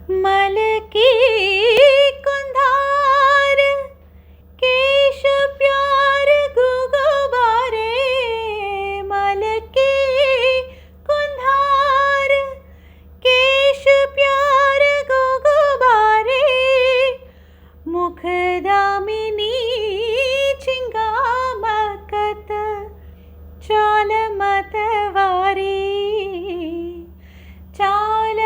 Melchi कुंधार केश प्यार गुगुबारे, Melchi कुंधार केश प्यार गुगुबारे, मुख दामिनी चिंगामकत चाल मतवारी, चाल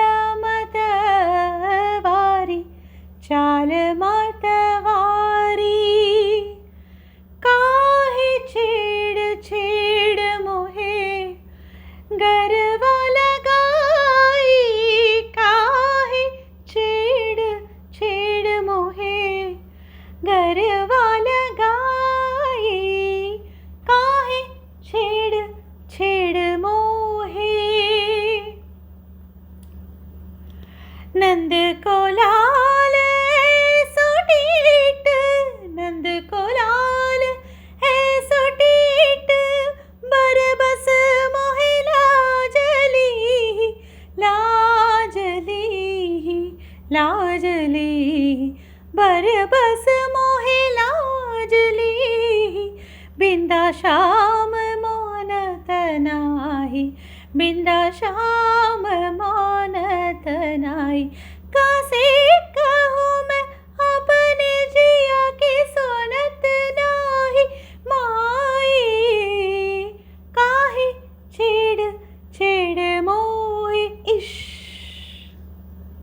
मतवारी, चाल मतवारी। काहे छेड़ छेड़ मोहे गरवा लगाई, काहे छेड़ छेड़ मोहे गरवा लगाई, काहे छेड़ छेड़ मोहे। नंद को लाल सोटीट, नंद को लाल है सोटीट, बरबस मोहे लाजली, लाजली, लाजली, बरबस मोहे लाजली। बिंदा श्याम मानत नाही, बिंदा श्याम मानत नाही, कासे